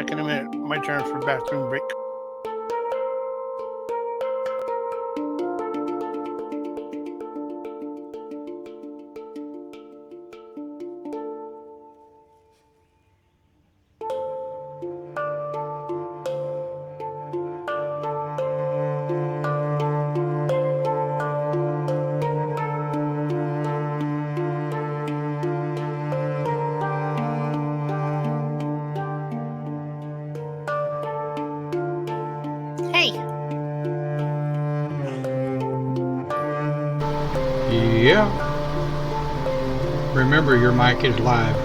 back in a minute. My turn for bathroom break. Yeah. Remember, your mic is live.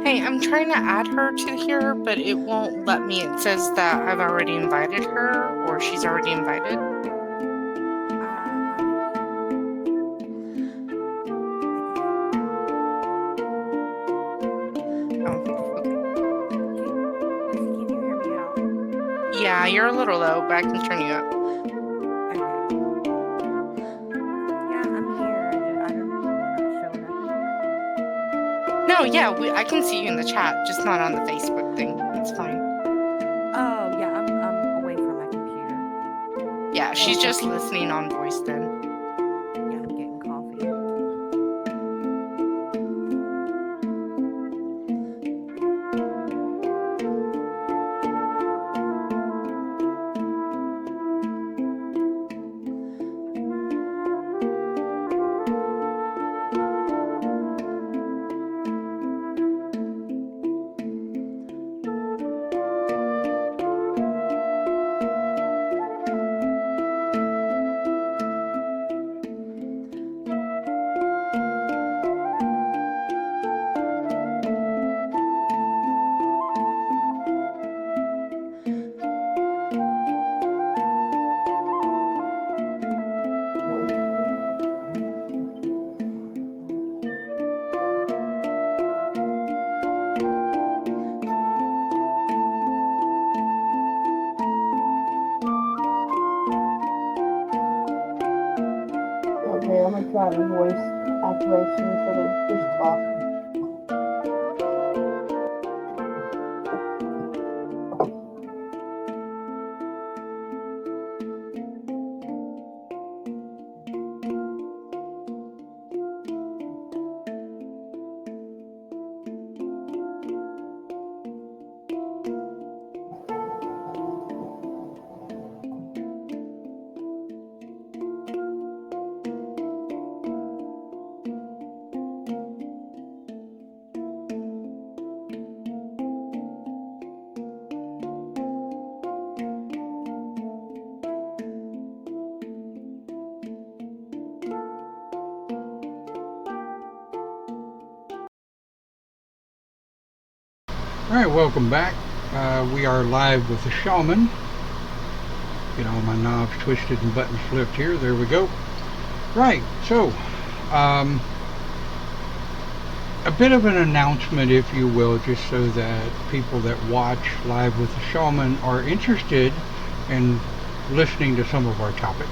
Hey, I'm trying to add her to here, but it won't let me. It says that I've already invited her, or she's already invited. Yeah, you're a little low, but I can turn you up. No, yeah, I can see you in the chat, just not on the Facebook thing. It's fine. Oh, yeah, I'm away from my computer. Yeah, she's just listening on voice then. Yeah, I'm getting coffee. Okay, I'm gonna try the voice activation instead of just talk. Alright, welcome back. We are live with the Shaman. Get all my knobs twisted and buttons flipped here. There we go. Right, so, a bit of an announcement, if you will, just so that people that watch Live with the Shaman are interested in listening to some of our topics.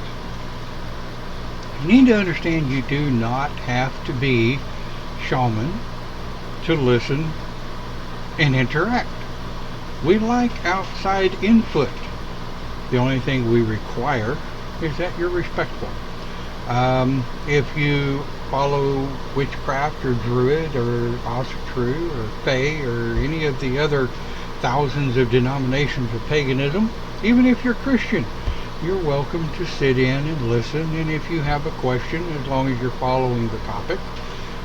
You need to understand you do not have to be shaman to listen and interact. We like outside input. The only thing we require is that you're respectful. If you follow witchcraft or druid or Asatru or Fae or any of the other thousands of denominations of paganism, even if you're Christian, you're welcome to sit in and listen. And if you have a question, as long as you're following the topic,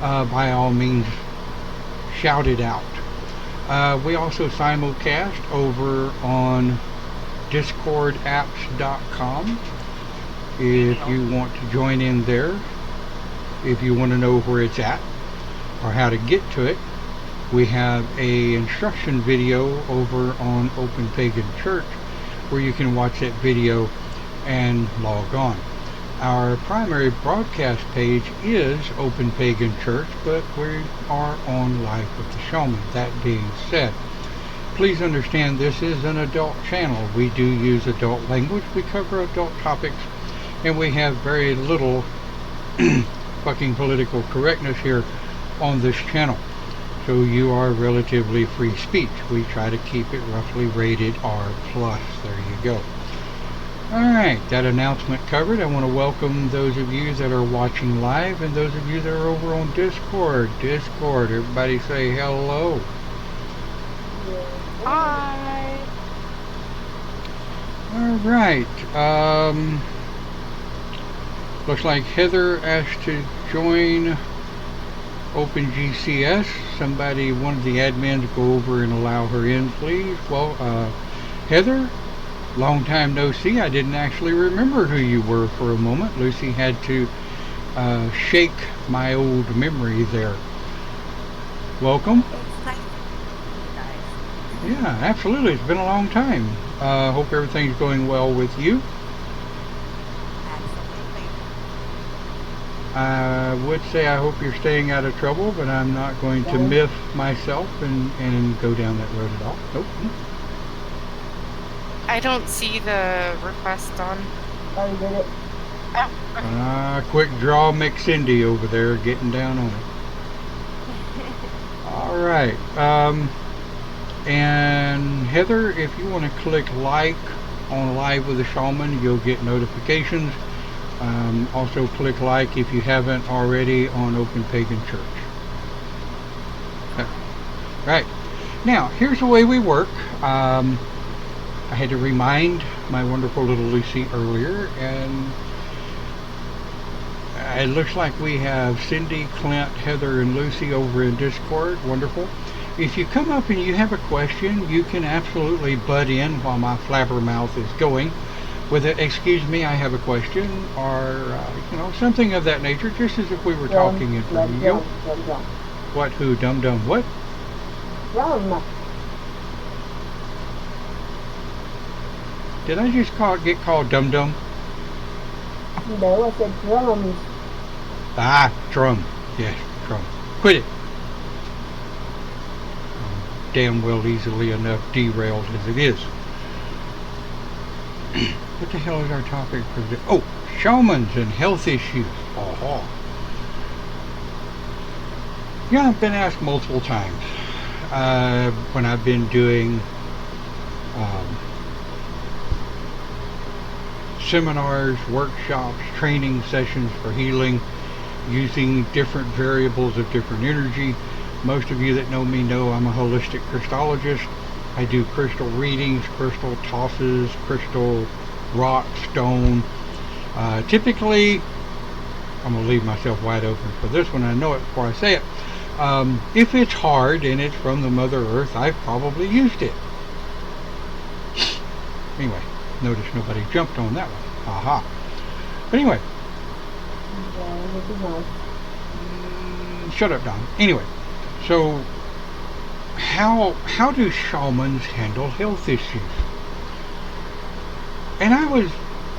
by all means, shout it out. We also simulcast over on discordapps.com if you want to join in there. If you want to know where it's at or how to get to it, we have a instruction video over on Open Pagan Church where you can watch that video and log on. Our primary broadcast page is Open Pagan Church, but we are on Live with the Shaman. That being said, please understand this is an adult channel. We do use adult language, we cover adult topics, and we have very little fucking political correctness here on this channel. So you are relatively free speech. We try to keep it roughly rated R+. There you go. Alright, that announcement covered. I want to welcome those of you that are watching live and those of you that are over on Discord. Discord, everybody say hello. Hi. Alright, looks like Heather asked to join OpenGCS. Somebody, one of the admins, go over and allow her in, please. Well, Heather, long time no see. I didn't actually remember who you were for a moment. Lucy had to shake my old memory there. Welcome. It's nice to meet you guys. Yeah, absolutely. It's been a long time. Hope everything's going well with you. Absolutely. I would say I hope you're staying out of trouble, but I'm not going to miff myself and go down that road at all. Nope. I don't see the request on. Already did it. Quick draw McCindy over there getting down on it. Alright. And Heather, if you want to click like on Live with the Shaman, you'll get notifications. Also click like if you haven't already on Open Pagan Church. Right. Now, here's the way we work. I had to remind my wonderful little Lucy earlier, and it looks like we have Cindy, Clint, Heather, and Lucy over in Discord. Wonderful. If you come up and you have a question, you can absolutely butt in while my flabbermouth is going with it. Excuse me, I have a question, or something of that nature, just as if we were talking in front of you. What? Who? Dum dum? What? Drum. Did I just get called dum dum? No, I said drums. Ah, drum. Yes, drum. Quit it. Damn well easily enough derailed as it is. What the hell is our topic for today? Oh, shamans and health issues. Oh. Yeah, I've been asked multiple times when I've been doing seminars, workshops, training sessions for healing, using different variables of different energy. Most of you that know me know I'm a holistic crystallologist. I do crystal readings, crystal tosses, crystal rock, stone. Typically, I'm going to leave myself wide open for this one. I know it before I say it. If it's hard and it's from the Mother Earth, I've probably used it. Anyway, notice nobody jumped on that one. Aha. But anyway. Shut up, Don. Anyway, so how do shamans handle health issues? And I was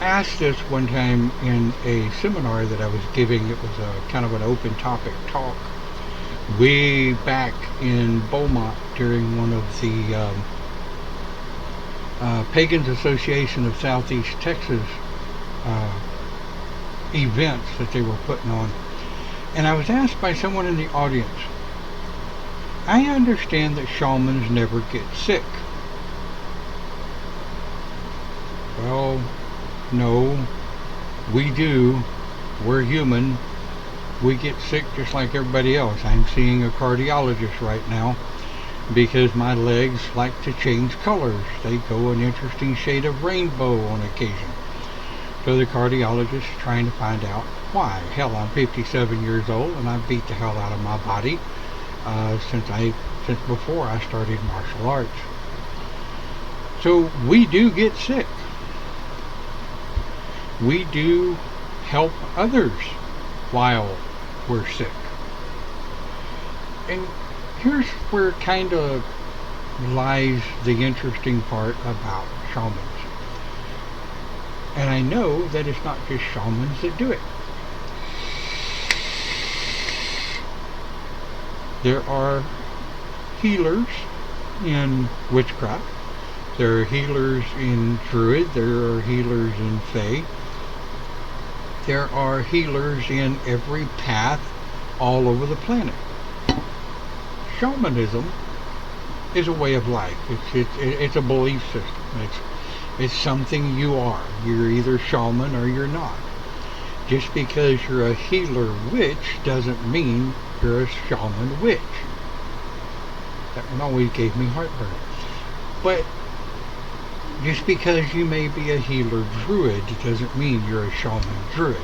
asked this one time in a seminar that I was giving. It was a kind of an open topic talk way back in Beaumont during one of the Pagans Association of Southeast Texas events that they were putting on. And I was asked by someone in the audience, I understand that shamans never get sick. Well, no, we do. We're human. We get sick just like everybody else. I'm seeing a cardiologist right now because my legs like to change colors. They go an interesting shade of rainbow on occasion. So the cardiologist is trying to find out why. Hell, I'm 57 years old and I beat the hell out of my body since before I started martial arts. So we do get sick. We do help others while we're sick. And here's where kind of lies the interesting part about shamans. And I know that it's not just shamans that do it. There are healers in witchcraft. There are healers in druid. There are healers in fae. There are healers in every path all over the planet. Shamanism is a way of life. It's a belief system. It's something you are. You're either shaman or you're not. Just because you're a healer witch doesn't mean you're a shaman witch. That one always gave me heartburn. But just because you may be a healer druid doesn't mean you're a shaman druid.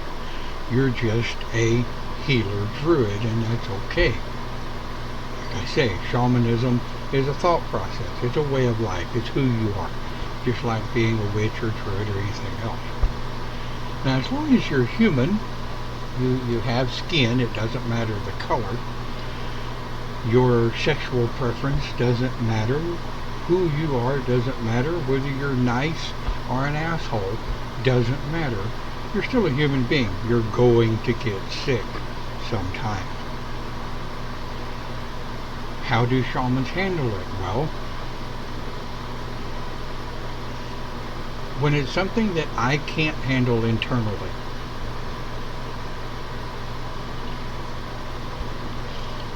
You're just a healer druid, and that's okay. Like I say, shamanism is a thought process. It's a way of life. It's who you are. Just like being a witch or druid or anything else. Now, as long as you're human, you have skin, it doesn't matter the color. Your sexual preference doesn't matter. Who you are doesn't matter. Whether you're nice or an asshole doesn't matter. You're still a human being. You're going to get sick sometime. How do shamans handle it? Well, when it's something that I can't handle internally,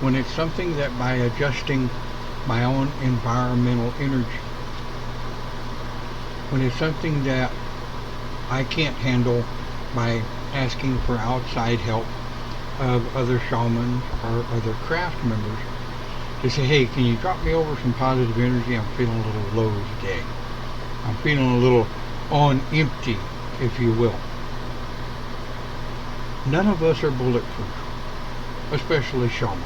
when it's something that by adjusting my own environmental energy, when it's something that I can't handle by asking for outside help of other shamans or other craft members to say, hey, can you drop me over some positive energy? I'm feeling a little low today. I'm feeling a little on empty, if you will. None of us are bulletproof, especially shamans.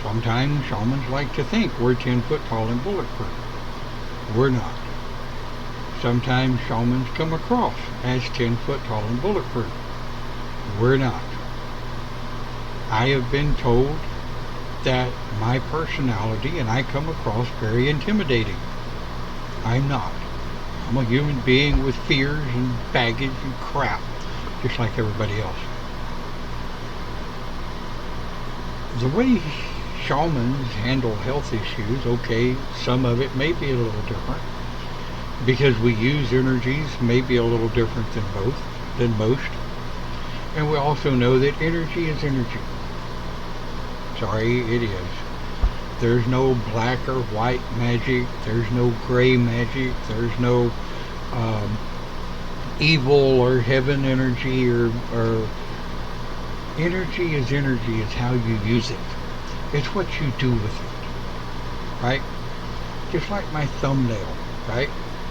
Sometimes shamans like to think we're 10 foot tall and bulletproof. We're not. Sometimes shamans come across as 10 foot tall and bulletproof. We're not. I have been told that my personality and I come across very intimidating. I'm not. I'm a human being with fears and baggage and crap, just like everybody else. The way shamans handle health issues, okay, some of it may be a little different, because we use energies maybe a little different than most. And we also know that energy is energy. Sorry, it is. There's no black or white magic. There's no gray magic. There's no evil or heaven energy or energy is energy. It's how you use it. It's what you do with it, right? Just like my thumbnail, right?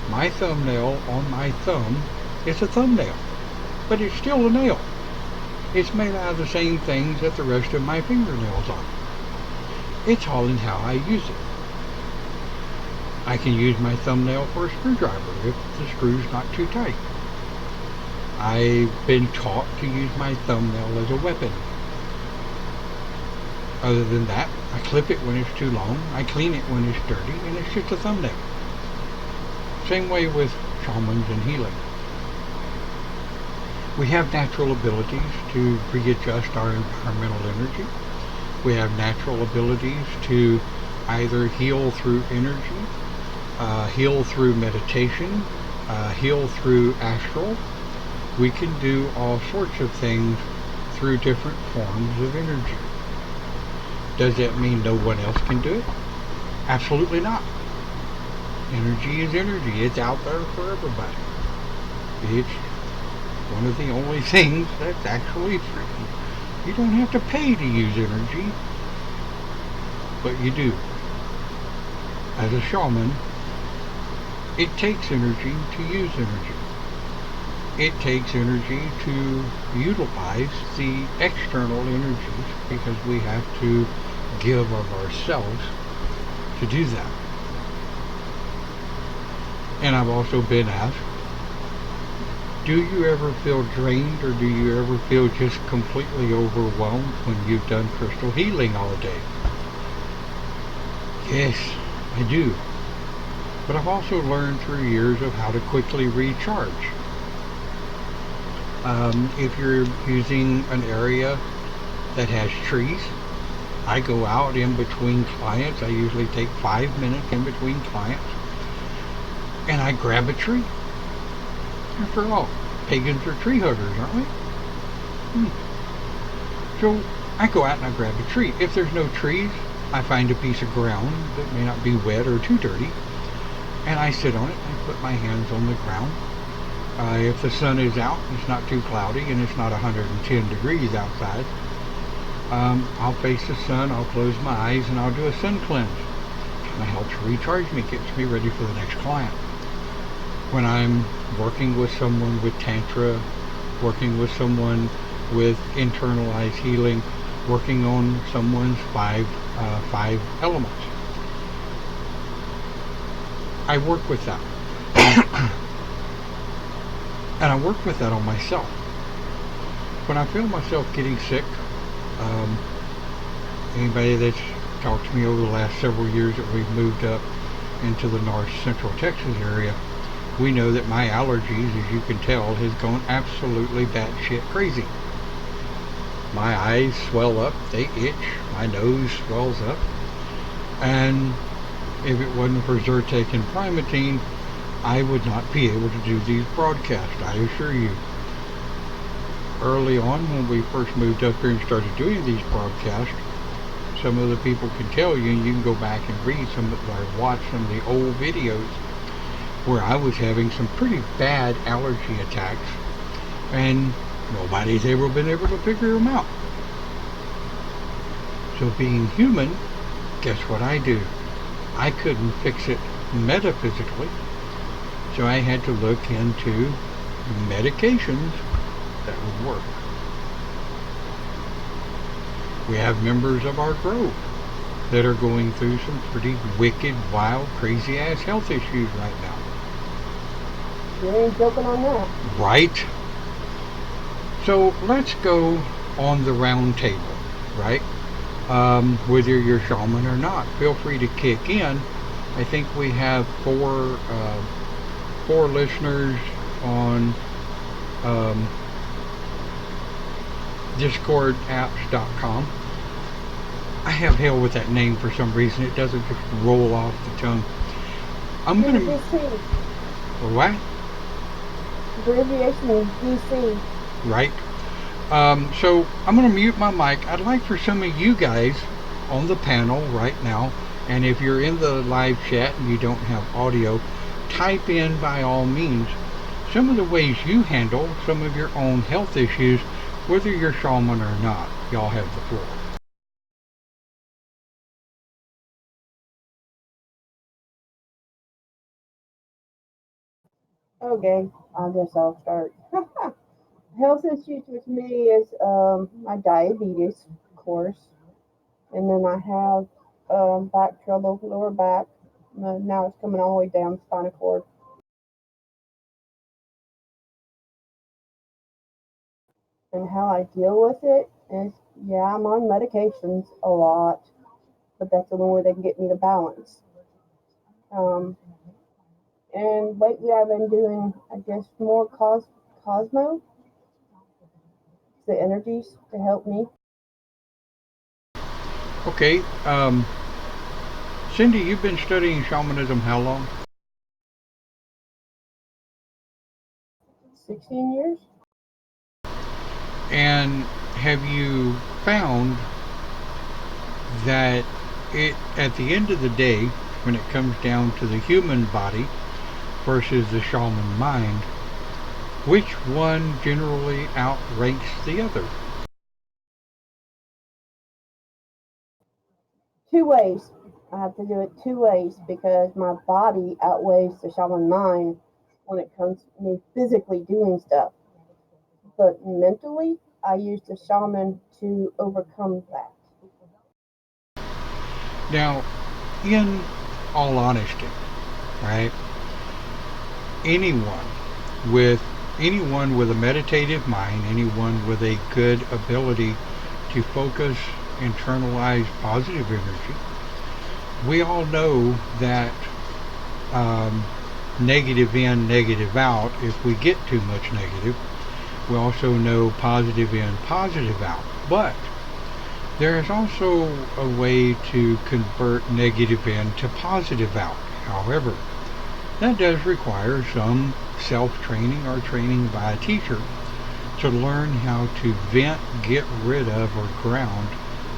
My thumbnail on my thumb is a thumbnail, but it's still a nail. It's made out of the same things that the rest of my fingernails are. It's all in how I use it. I can use my thumbnail for a screwdriver if the screw's not too tight. I've been taught to use my thumbnail as a weapon. Other than that, I clip it when it's too long, I clean it when it's dirty, and it's just a thumbnail. Same way with shamans and healing. We have natural abilities to readjust our environmental energy. We have natural abilities to either heal through energy, heal through meditation, heal through astral. We can do all sorts of things through different forms of energy. Does that mean no one else can do it? Absolutely not. Energy is energy. It's out there for everybody. It's one of the only things that's actually free. You don't have to pay to use energy, but you do. As a shaman, it takes energy to use energy. it takes energy to utilize the external energies because we have to give of ourselves to do that. And I've also been asked, do you ever feel drained or do you ever feel just completely overwhelmed when you've done crystal healing all day? Yes, I do. But I've also learned through years of how to quickly recharge. If you're using an area that has trees, I go out in between clients. I usually take 5 minutes in between clients and I grab a tree. After all, pagans are tree huggers, aren't we? So I go out and I grab a tree. If there's no trees, I find a piece of ground that may not be wet or too dirty, and I sit on it and put my hands on the ground. If the sun is out, it's not too cloudy, and it's not 110 degrees outside, I'll face the sun, I'll close my eyes, and I'll do a sun cleanse. It helps recharge me, gets me ready for the next client. When I'm working with someone with Tantra, working with someone with internalized healing, working on someone's five elements, I work with that. And I work with that on myself. When I feel myself getting sick, anybody that's talked to me over the last several years that we've moved up into the north central Texas area, we know that my allergies, as you can tell, has gone absolutely batshit crazy. My eyes swell up, they itch, my nose swells up, and if it wasn't for Zyrtec and Primatine, I would not be able to do these broadcasts, I assure you. Early on, when we first moved up here and started doing these broadcasts, some of the people can tell you, and you can go back and read some of, or watch some of the old videos, where I was having some pretty bad allergy attacks, and nobody's ever been able to figure them out. So being human, guess what I do? I couldn't fix it metaphysically, so I had to look into medications that would work. We have members of our group that are going through some pretty wicked, wild, crazy ass health issues right now. You ain't joking on that. Right? So let's go on the round table, right? Whether you're shaman or not, feel free to kick in. I think we have four listeners on discordapps.com. I have hell with that name for some reason. It doesn't just roll off the tongue. I'm gonna. DC. What? Abbreviation is DC. Right. So I'm going to mute my mic. I'd like for some of you guys on the panel right now, and if you're in the live chat and you don't have audio, type in by all means some of the ways you handle some of your own health issues, whether you're shaman or not. Y'all have the floor. Okay, I guess I'll start. Health issues with me is my diabetes, of course, and then I have back trouble, lower back. Now it's coming all the way down spinal cord. And how I deal with it is, yeah, I'm on medications a lot, but that's the only way they can get me to balance. And lately I've been doing, I guess, more Cosmo, the energies to help me. Okay. Cindy, you've been studying shamanism how long? 16 years. And have you found that it, at the end of the day, when it comes down to the human body versus the shaman mind, which one generally outranks the other? Two ways. I have to do it two ways because my body outweighs the shaman mind, when it comes to me physically doing stuff. But mentally, I use the shaman to overcome that. Now, in all honesty, right? Anyone with a meditative mind, anyone with a good ability to focus, internalize positive energy, we all know that negative in, negative out. If we get too much negative, we also know positive in, positive out. But there is also a way to convert negative in to positive out. However, that does require some self-training or training by a teacher to learn how to vent, get rid of, or ground,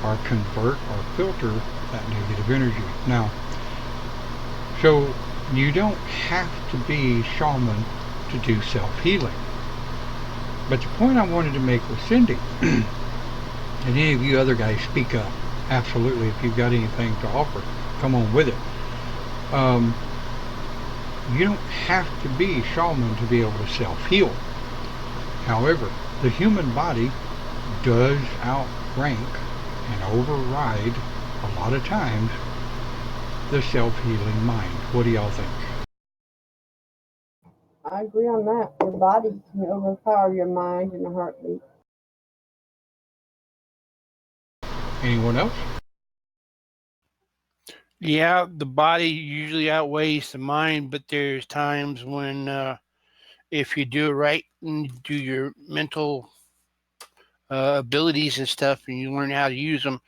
or convert, or filter that negative energy. Now, so you don't have to be shaman to do self-healing. But the point I wanted to make with Cindy, and any of you other guys speak up, absolutely, if you've got anything to offer, come on with it. You don't have to be shaman to be able to self-heal. However, the human body does outrank and override a lot of times the self-healing mind. What do y'all think? I agree on that. Your body can overpower your mind in a heartbeat. Anyone else? Yeah, the body usually outweighs the mind, but there's times when if you do it right and do your mental abilities and stuff, and you learn how to use them,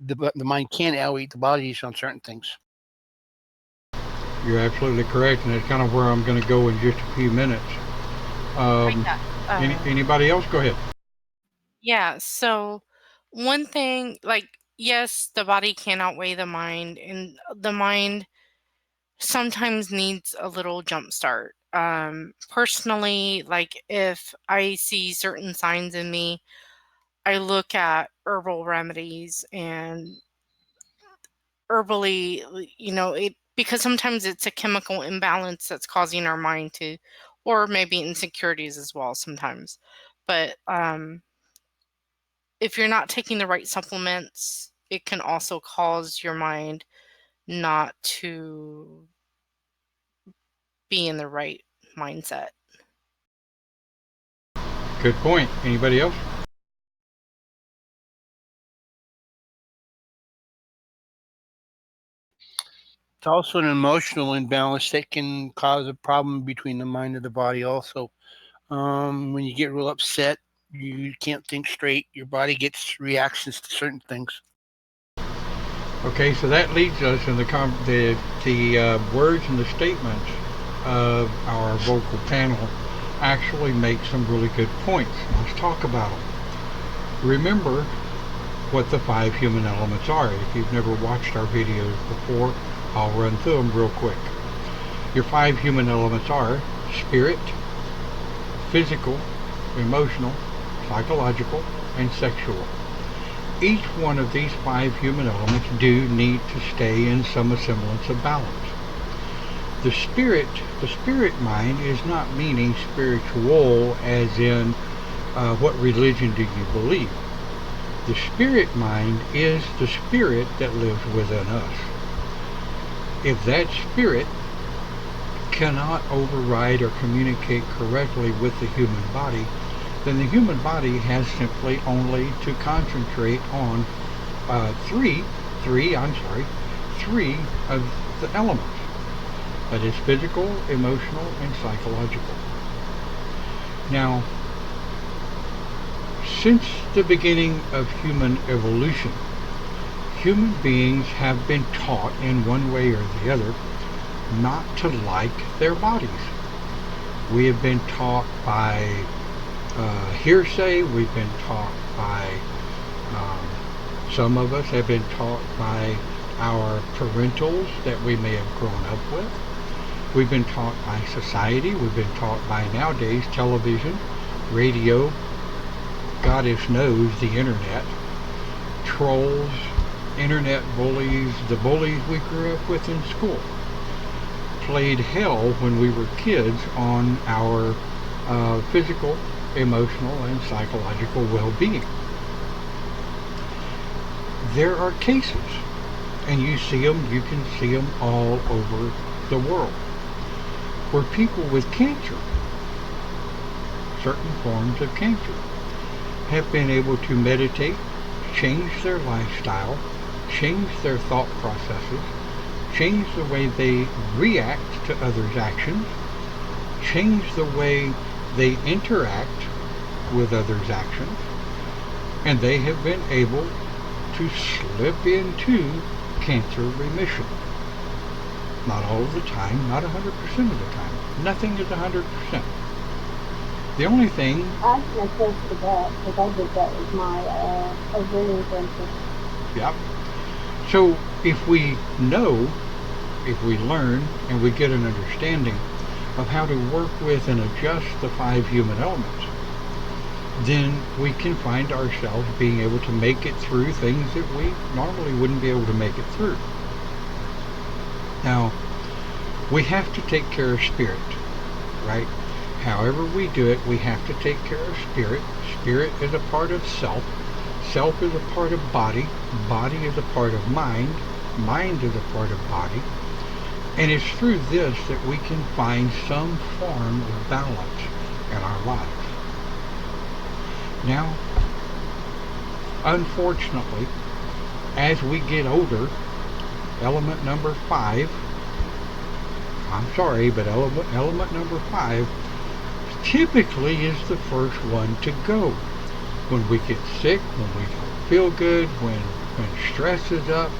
the mind can outweigh the bodies on certain things. You're absolutely correct, and that's kind of where I'm going to go in just a few minutes. Anybody else? Go ahead. Yeah, so one thing, like, yes, the body can outweigh the mind, and the mind sometimes needs a little jump start. Personally, like, if I see certain signs in me, I look at herbal remedies and herbally, because sometimes it's a chemical imbalance that's causing our mind to, or maybe insecurities as well sometimes. But if you're not taking the right supplements, it can also cause your mind not to be in the right mindset. Good point. Anybody else? It's also an emotional imbalance that can cause a problem between the mind and the body also. When you get real upset, you can't think straight. Your body gets reactions to certain things. Okay, so that leads us in the words and the statements of our vocal panel actually make some really good points. Let's talk about them. Remember what the 5 human elements are. If you've never watched our videos before, I'll run through them real quick. Your 5 human elements are spirit, physical, emotional, psychological, and sexual. Each one of these 5 human elements do need to stay in some semblance of balance. The spirit mind is not meaning spiritual as in what religion do you believe. The spirit mind is the spirit that lives within us. If that spirit cannot override or communicate correctly with the human body, then the human body has simply only to concentrate on three of the elements. That is physical, emotional, and psychological. Now, since the beginning of human evolution, human beings have been taught in one way or the other not to like their bodies. We have been taught by hearsay. We've been taught by, some of us have been taught by our parentals that we may have grown up with. We've been taught by society. We've been taught by nowadays television, radio, goddess knows the internet, trolls, internet bullies, the bullies we grew up with in school. played hell when we were kids on our physical, emotional, and psychological well-being. There are cases, and you can see them all over the world, where people with cancer, certain forms of cancer, have been able to meditate, change their lifestyle, change their thought processes, change the way they react to others' actions, change the way they interact with others' actions, and they have been able to slip into cancer remission. Not all of the time, not 100% of the time. Nothing is 100%. The only thing... I can attest to that because I did that with my ovarian cancer. Yep. So if we know, if we learn, and we get an understanding of how to work with and adjust the 5 human elements, then we can find ourselves being able to make it through things that we normally wouldn't be able to make it through. Now, we have to take care of spirit, right? However we do it, we have to take care of spirit. Spirit is a part of self. Self is a part of body. Body is a part of mind. Mind is a part of body. And it's through this that we can find some form of balance in our lives. Now, unfortunately, as we get older, element number 5, I'm sorry, but element number 5 typically is the first one to go. When we get sick, when we don't feel good, when stress is up,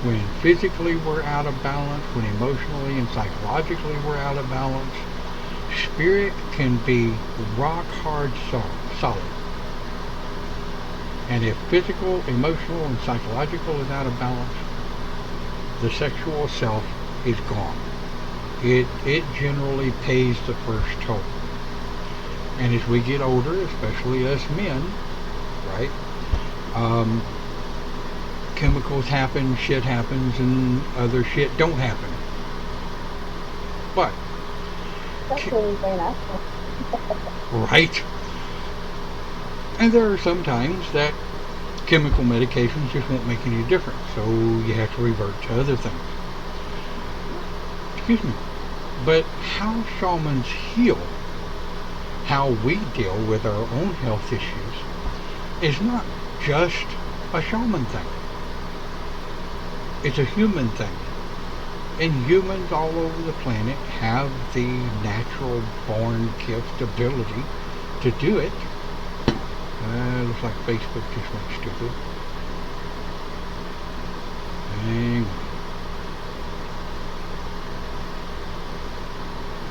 when physically we're out of balance, when emotionally and psychologically we're out of balance, spirit can be rock hard solid. And if physical, emotional, and psychological is out of balance, the sexual self is gone. It generally pays the first toll. And as we get older, especially us men, right, chemicals happen, shit happens, and other shit don't happen. But That's the only thing I feel. right. And there are some times that chemical medications just won't make any difference, so you have to revert to other things. Excuse me. But how shamans heal, how we deal with our own health issues, is not just a shaman thing. It's a human thing. And humans all over the planet have the natural born gift ability to do it. Looks like Facebook just went stupid. Hang on.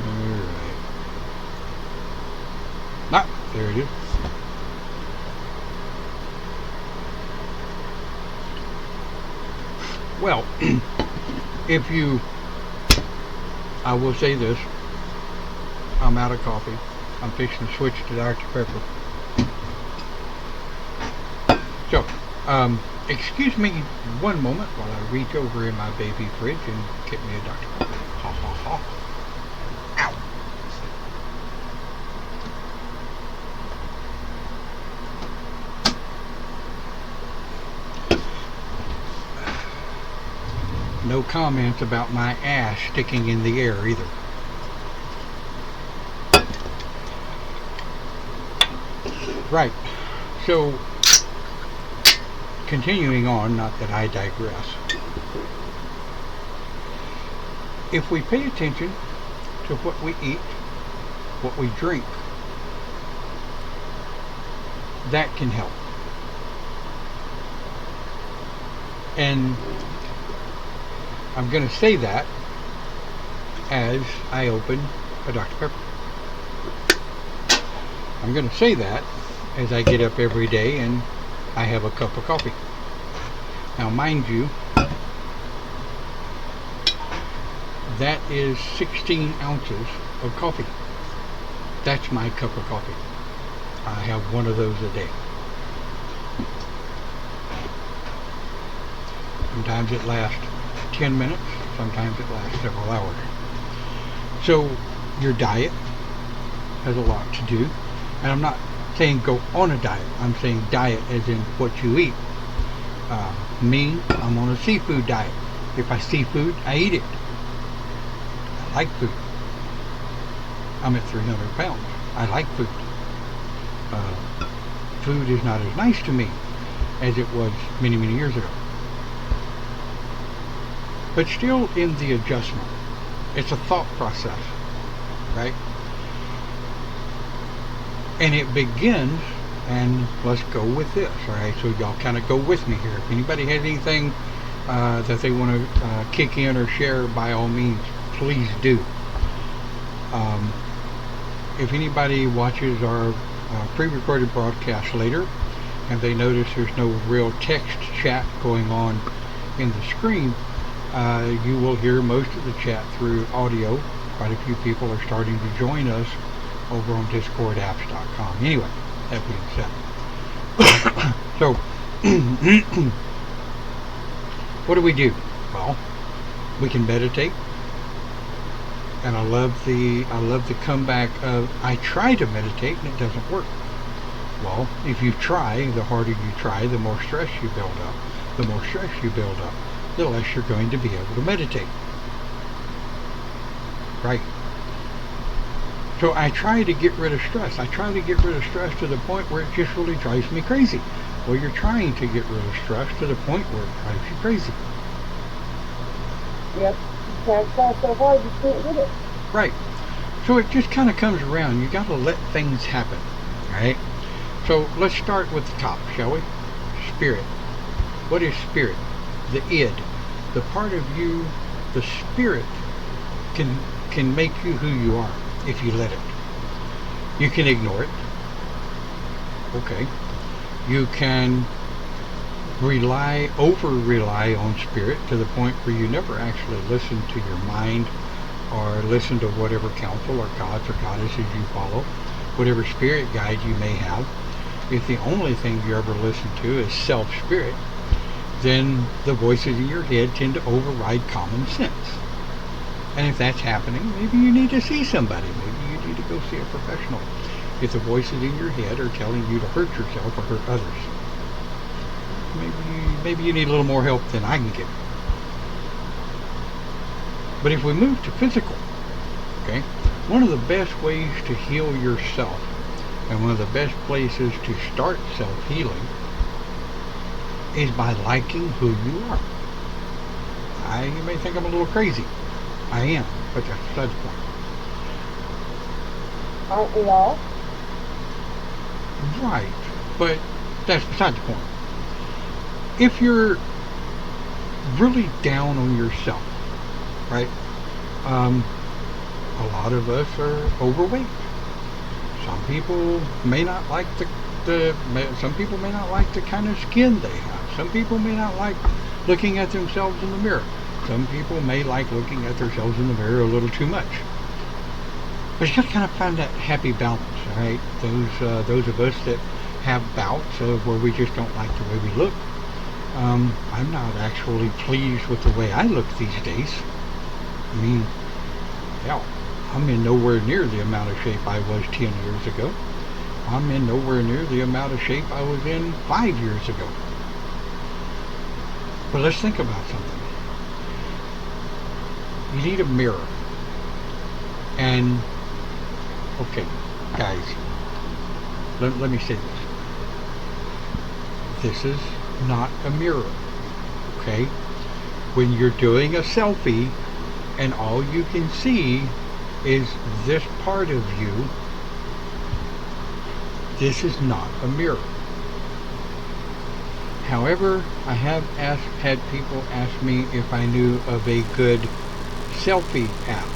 Alright. Ah, there it is. Well, I will say this, I'm out of coffee. I'm fixing to switch to Dr. Pepper. So, excuse me one moment while I reach over in my baby fridge and get me a Dr. Pepper. Ha ha ha. Ow. No comments about my ass sticking in the air either. Right. So, continuing on, not that I digress. If we pay attention to what we eat, what we drink, that can help. And I'm going to say that as I open a Dr. Pepper. I'm going to say that as I get up every day and I have a cup of coffee. Now, mind you, that is 16 ounces of coffee. That's my cup of coffee. I have one of those a day. Sometimes it lasts 10 minutes, sometimes it lasts several hours. So your diet has a lot to do. And I'm not saying go on a diet. I'm saying diet as in what you eat. Me, I'm on a seafood diet. If I see food, I eat it. I like food. I'm at 300 pounds. I like food. Food is not as nice to me as it was many, many years ago. But still in the adjustment. It's a thought process, right? And it begins, and let's go with this, all right? So y'all kind of go with me here. If anybody has anything that they want to kick in or share, by all means, please do. If anybody watches our pre-recorded broadcast later, and they notice there's no real text chat going on in the screen, you will hear most of the chat through audio. Quite a few people are starting to join us over on discordapps.com. Anyway, that being said. So, what do we do? Well, we can meditate. And I love the comeback of, I try to meditate and it doesn't work. Well, if you try, the harder you try, the more stress you build up. The more stress you build up, the less you're going to be able to meditate. Right? So I try to get rid of stress. I try to get rid of stress to the point where it just really drives me crazy. Well, you're trying to get rid of stress to the point where it drives you crazy. Yep. You can't try so hard, you can't get it. Right. So it just kind of comes around. You got to let things happen. Right? So let's start with the top, shall we? Spirit. What is spirit? The id. The part of you, the spirit, can make you who you are if you let it. You can ignore it. Okay. You can over-rely on spirit to the point where you never actually listen to your mind or listen to whatever counsel or gods or goddesses you follow, whatever spirit guide you may have. If the only thing you ever listen to is self-spirit, then the voices in your head tend to override common sense. And if that's happening, maybe you need to see somebody. Maybe you need to go see a professional. If the voices in your head are telling you to hurt yourself or hurt others, maybe you need a little more help than I can give. But if we move to physical, okay, one of the best ways to heal yourself and one of the best places to start self-healing is by liking who you are. You may think I'm a little crazy. I am, but that's beside the point. Aren't we all? Right, but that's beside the point. If you're really down on yourself, right? A lot of us are overweight. Some people may not like some people may not like the kind of skin they have. Some people may not like looking at themselves in the mirror. Some people may like looking at themselves in the mirror a little too much. But you got to kind of find that happy balance, right? Those of us that have bouts of where we just don't like the way we look. I'm not actually pleased with the way I look these days. I mean, hell, I'm in nowhere near the amount of shape I was 10 years ago. I'm in nowhere near the amount of shape I was in 5 years ago. But let's think about something. You need a mirror. And, okay, guys, let me say this. This is not a mirror, okay? When you're doing a selfie and all you can see is this part of you, this is not a mirror. However, I have had people ask me if I knew of a good selfie app.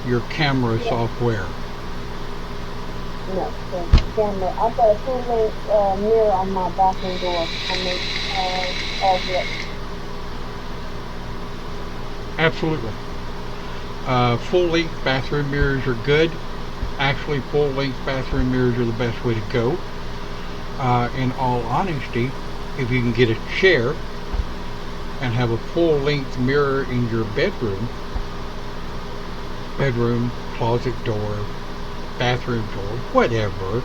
Your camera software. No, the camera. I've got a full-length mirror on my bathroom door. All good. Absolutely. Full-length bathroom mirrors are good. Actually, full-length bathroom mirrors are the best way to go. In all honesty, if you can get a chair and have a full-length mirror in your bedroom, closet door, bathroom door, whatever,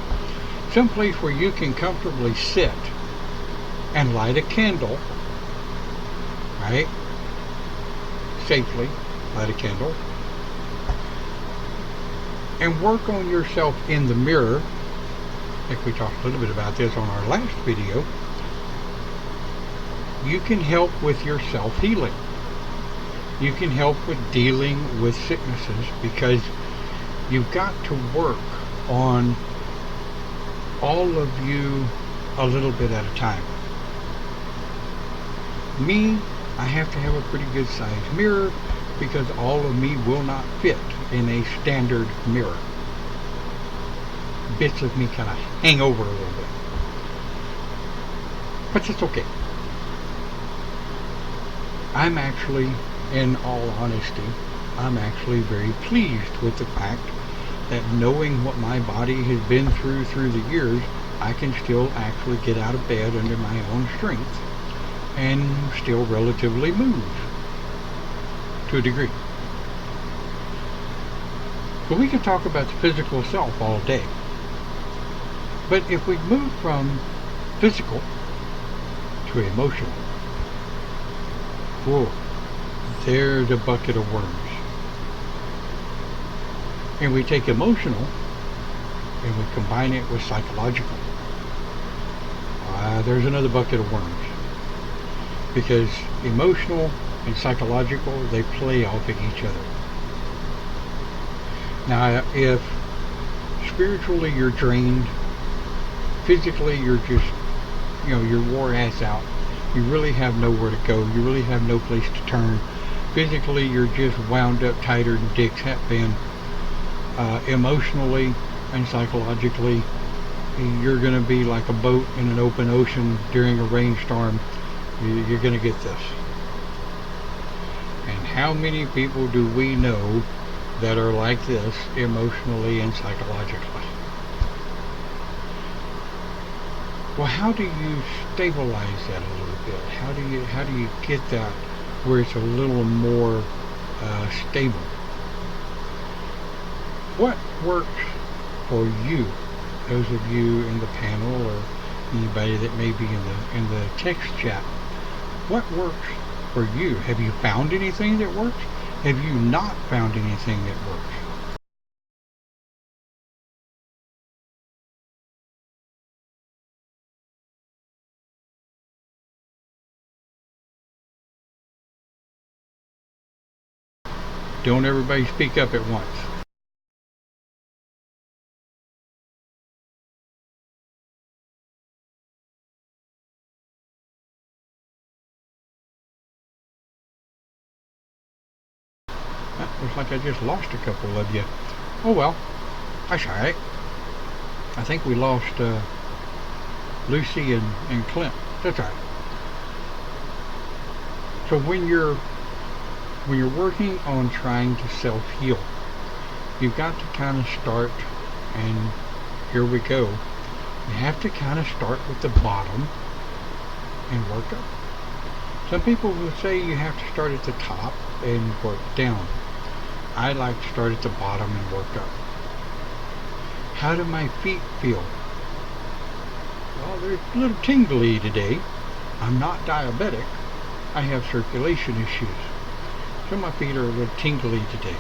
someplace where you can comfortably sit and light a candle, right? Safely light a candle, and work on yourself in the mirror. I think we talked a little bit about this on our last video. You can help with your self-healing. You can help with dealing with sicknesses, because you've got to work on all of you a little bit at a time. Me, I have to have a pretty good sized mirror, because all of me will not fit in a standard mirror. Bits of me kind of hang over a little bit. But that's okay. I'm actually, in all honesty, I'm actually very pleased with the fact that, knowing what my body has been through the years, I can still actually get out of bed under my own strength and still relatively move to a degree. So we can talk about the physical self all day. But if we move from physical to emotional, whoa, there's a bucket of worms. And we take emotional and we combine it with psychological. There's another bucket of worms. Because emotional and psychological, they play off of each other. Now, if spiritually you're drained, physically you're just, you're wore ass out, you really have nowhere to go, you really have no place to turn, physically you're just wound up tighter than Dick's hat band, emotionally and psychologically you're going to be like a boat in an open ocean during a rainstorm. You're going to get this. And how many people do we know that are like this emotionally and psychologically? Well, how do you stabilize that a little bit? How do you get that where it's a little more stable? What works for you? Those of you in the panel, or anybody that may be in the text chat, what works for you? Have you found anything that works? Have you not found anything that works? Don't everybody speak up at once. Looks like I just lost a couple of you. Oh well, that's alright. I think we lost Lucy and Clint. That's alright. So when you're working on trying to self-heal, you've got to kind of start, and here we go, you have to kind of start with the bottom and work up. Some people will say you have to start at the top and work down. I like to start at the bottom and work up. How do my feet feel? Well, they're a little tingly today. I'm not diabetic. I have circulation issues. So my feet are a little tingly today.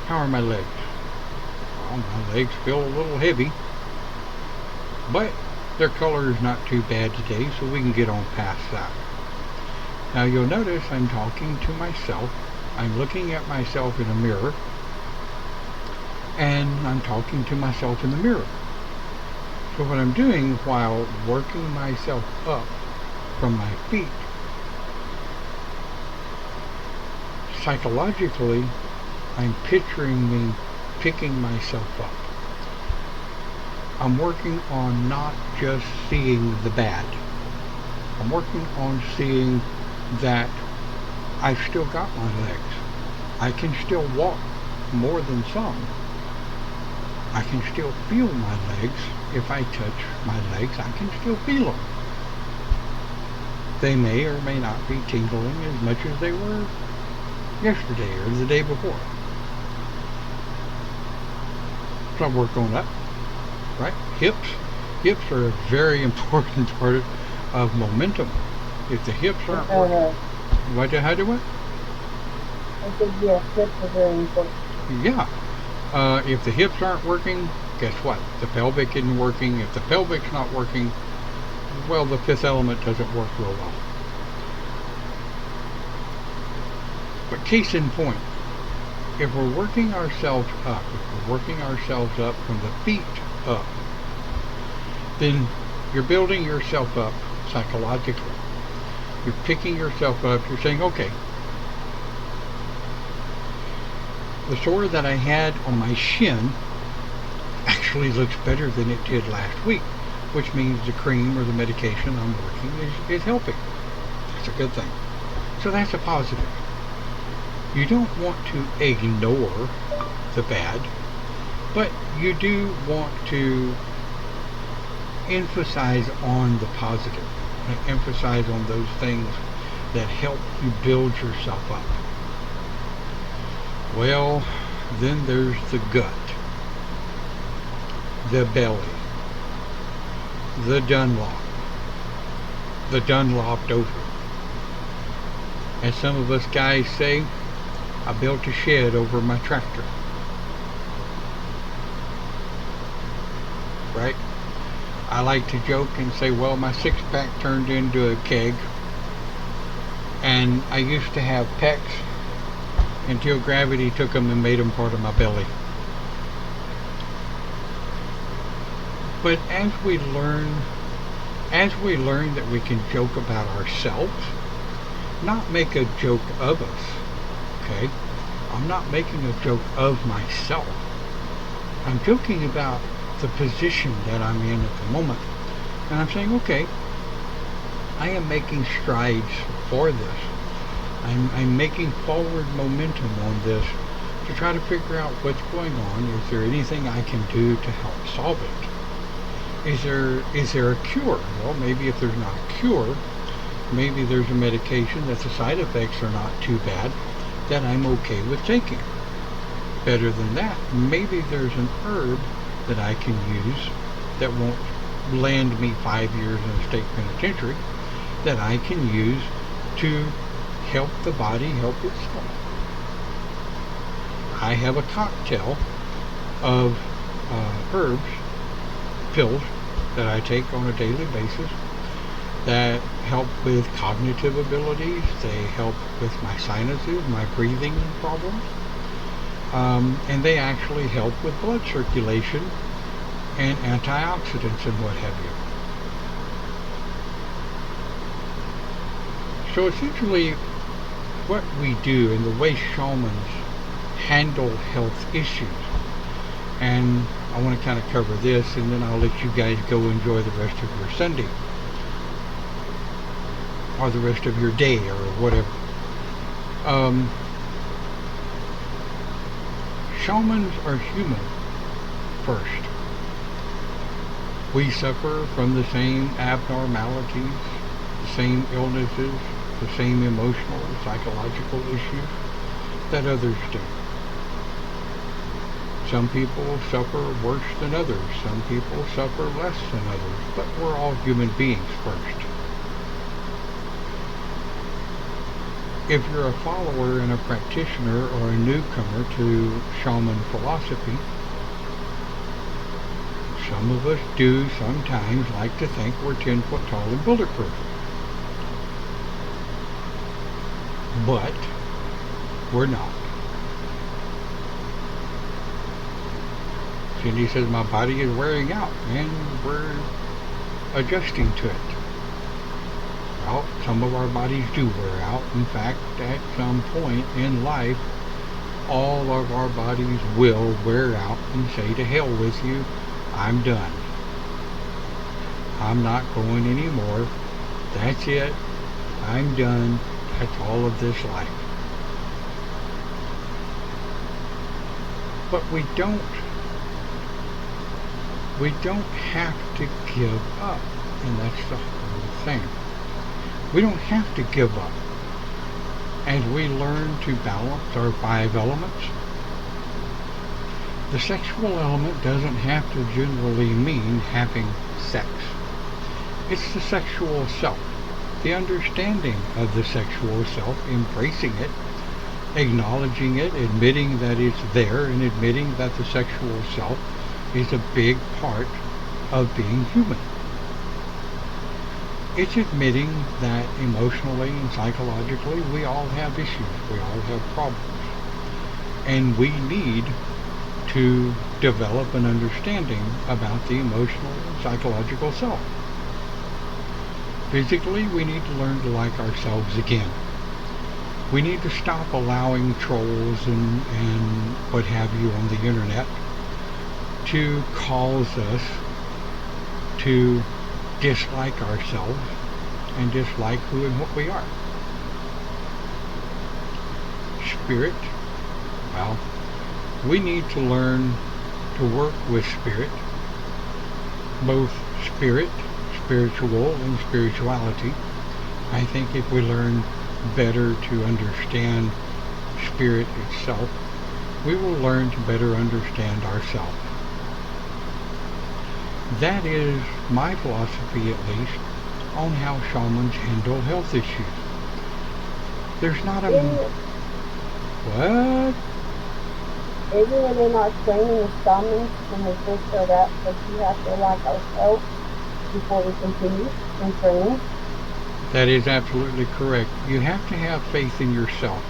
How are my legs? Well, my legs feel a little heavy, but their color is not too bad today, so we can get on past that. Now you'll notice I'm talking to myself. I'm looking at myself in a mirror, and I'm talking to myself in the mirror. So what I'm doing while working myself up from my feet, psychologically, I'm picturing me picking myself up. I'm working on not just seeing the bad. I'm working on seeing that I've still got my legs. I can still walk more than some. I can still feel my legs. If I touch my legs, I can still feel them. They may or may not be tingling as much as they were yesterday or the day before. So I work on that, right? Hips. Hips are a very important part of momentum. If the hips aren't working, what the hell do what? I said yes, hips are very important. Yeah. If the hips aren't working, guess what? The pelvic isn't working. If the pelvic's not working, well, the fifth element doesn't work real well. But case in point, if we're working ourselves up, if we're working ourselves up from the feet up, then you're building yourself up psychologically. You're picking yourself up. You're saying, okay, the sore that I had on my shin actually looks better than it did last week, which means the cream or the medication I'm working is helping. That's a good thing. So that's a positive. You don't want to ignore the bad, but you do want to emphasize on the positive, emphasize on those things that help you build yourself up. Well, then there's the gut, the belly, the Dunlopped over. As some of us guys say, I built a shed over my tractor. Right? I like to joke and say, well, my six-pack turned into a keg, and I used to have pecs until gravity took them and made them part of my belly. But as we learn that we can joke about ourselves, not make a joke of us, okay? I'm not making a joke of myself. I'm joking about the position that I'm in at the moment. And I'm saying, okay, I am making strides for this. I'm making forward momentum on this to try to figure out what's going on. Is there anything I can do to help solve it? Is there a cure? Well, maybe if there's not a cure, maybe there's a medication that the side effects are not too bad that I'm okay with taking. Better than that, maybe there's an herb that I can use that won't land me 5 years in a state penitentiary that I can use to help the body help itself. I have a cocktail of herbs, pills that I take on a daily basis that help with cognitive abilities. They help with my sinuses, my breathing problems, and they actually help with blood circulation and antioxidants and what have you. So essentially what we do and the way shamans handle health issues, and I want to kind of cover this and then I'll let you guys go enjoy the rest of your Sunday or the rest of your day or whatever. Shamans are human first. We suffer from the same abnormalities, the same illnesses, the same emotional and psychological issues that others do. Some people suffer worse than others. Some people suffer less than others. But we're all human beings first. If you're a follower and a practitioner or a newcomer to shaman philosophy, some of us do sometimes like to think we're 10 foot tall and bulletproof. But we're not. Cindy says my body is wearing out and we're adjusting to it. Well, some of our bodies do wear out. In fact, at some point in life, all of our bodies will wear out and say, to hell with you, I'm done. I'm not going anymore. That's it. I'm done. That's all of this life. But we don't have to give up, and that's the whole thing. We don't have to give up as we learn to balance our 5 elements. The sexual element doesn't have to generally mean having sex. It's the sexual self, the understanding of the sexual self, embracing it, acknowledging it, admitting that it's there, and admitting that the sexual self is a big part of being human. It's admitting that emotionally and psychologically we all have issues, we all have problems, and we need to develop an understanding about the emotional and psychological self. Physically, we need to learn to like ourselves again. We need to stop allowing trolls and what have you on the internet to cause us to dislike ourselves and dislike who and what we are. Spirit, well, we need to learn to work with spirit, both spirit, spiritual, and spirituality. I think if we learn better to understand spirit itself, we will learn to better understand ourselves. That is my philosophy, at least, on how shamans handle health issues. There's not a... What? Even when they're not training the shamans when we first start out, but you have to like ourselves before we continue in training. That is absolutely correct. You have to have faith in yourself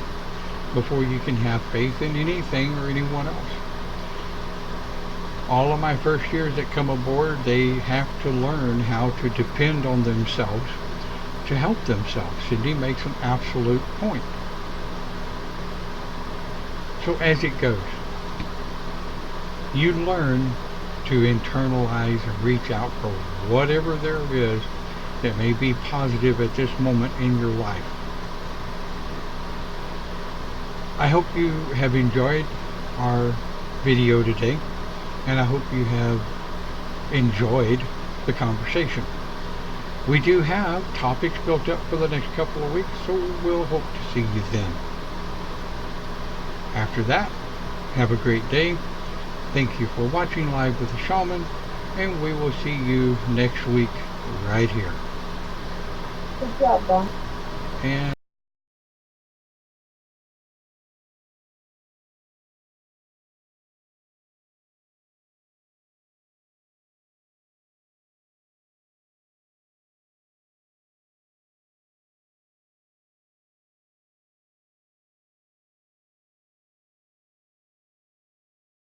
before you can have faith in anything or anyone else. All of my first years that come aboard, they have to learn how to depend on themselves to help themselves. Cindy makes an absolute point. So as it goes, you learn to internalize and reach out for whatever there is that may be positive at this moment in your life. I hope you have enjoyed our video today, and I hope you have enjoyed the conversation. We do have topics built up for the next couple of weeks, so we'll hope to see you then. After that, have a great day. Thank you for watching Live with the Shaman, and we will see you next week right here. Good job, Don. And